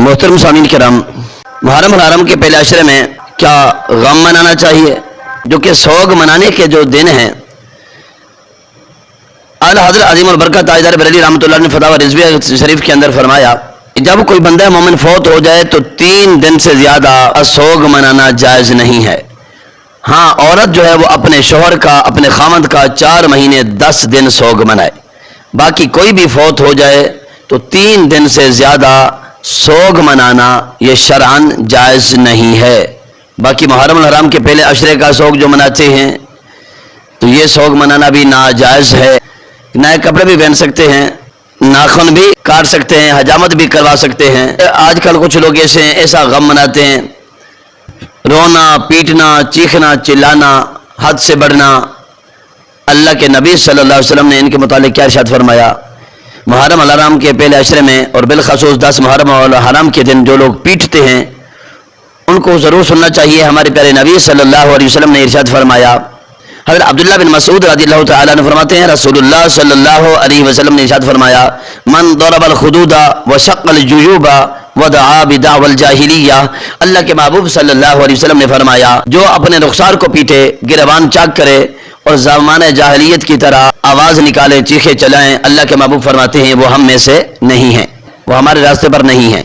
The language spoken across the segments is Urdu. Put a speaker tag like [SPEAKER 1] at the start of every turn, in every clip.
[SPEAKER 1] محترم سامعین کرام، محرم الحرام کے پہلے عشرے میں کیا غم منانا چاہیے؟ جو کہ سوگ منانے کے جو دن ہیں، اعلیٰ حضرت عظیم البرکت تاجدار بریلوی رحمۃ اللہ نے فتاوی رضویہ شریف کے اندر فرمایا، جب کوئی بندہ مومن فوت ہو جائے تو 3 دن سے زیادہ سوگ منانا جائز نہیں ہے۔ ہاں، عورت جو ہے وہ اپنے شوہر کا، اپنے خامند کا 4 مہینے 10 دن سوگ منائے، باقی کوئی بھی فوت ہو جائے تو 3 دن سے زیادہ سوگ منانا یہ شرعاً جائز نہیں ہے۔ باقی محرم الحرام کے پہلے عشرے کا سوگ جو مناتے ہیں تو یہ سوگ منانا بھی ناجائز ہے۔ نئے کپڑے بھی پہن سکتے ہیں، ناخن بھی کاٹ سکتے ہیں، حجامت بھی کروا سکتے ہیں۔ آج کل کچھ لوگ ایسا غم مناتے ہیں، رونا، پیٹنا، چیخنا، چلانا، حد سے بڑھنا۔ اللہ کے نبی صلی اللہ علیہ وسلم نے ان کے متعلق کیا ارشاد فرمایا؟ محرم الحرام کے پہلے عشرے میں اور بالخصوص 10 محرم الحرام کے دن جو لوگ پیٹتے ہیں ان کو ضرور سننا چاہیے۔ ہمارے پیارے نبی صلی اللہ علیہ وسلم نے ارشاد فرمایا، حضرت عبداللہ بن مسعود رضی اللہ تعالیٰ عنہ فرماتے ہیں، رسول اللہ صلی اللہ علیہ وسلم نے ارشاد فرمایا، من ضرب الخدود وشق الجیوب ودعا بدعوى الجاہلیہ۔ اللہ کے محبوب صلی اللہ علیہ وسلم نے فرمایا، جو اپنے رخسار کو پیٹے، گریبان چاک کرے اور زمانہ جاہلیت کی طرح آواز نکالے، چیخے چلائیں، اللہ کے محبوب فرماتے ہیں وہ ہم میں سے نہیں ہیں، وہ ہمارے راستے پر نہیں ہیں۔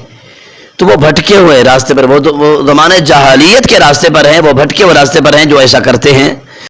[SPEAKER 1] تو وہ بھٹکے ہوئے راستے پر، وہ زمانہ جاہلیت کے راستے پر ہیں، وہ بھٹکے ہوئے راستے پر ہیں جو ایسا کرتے ہیں۔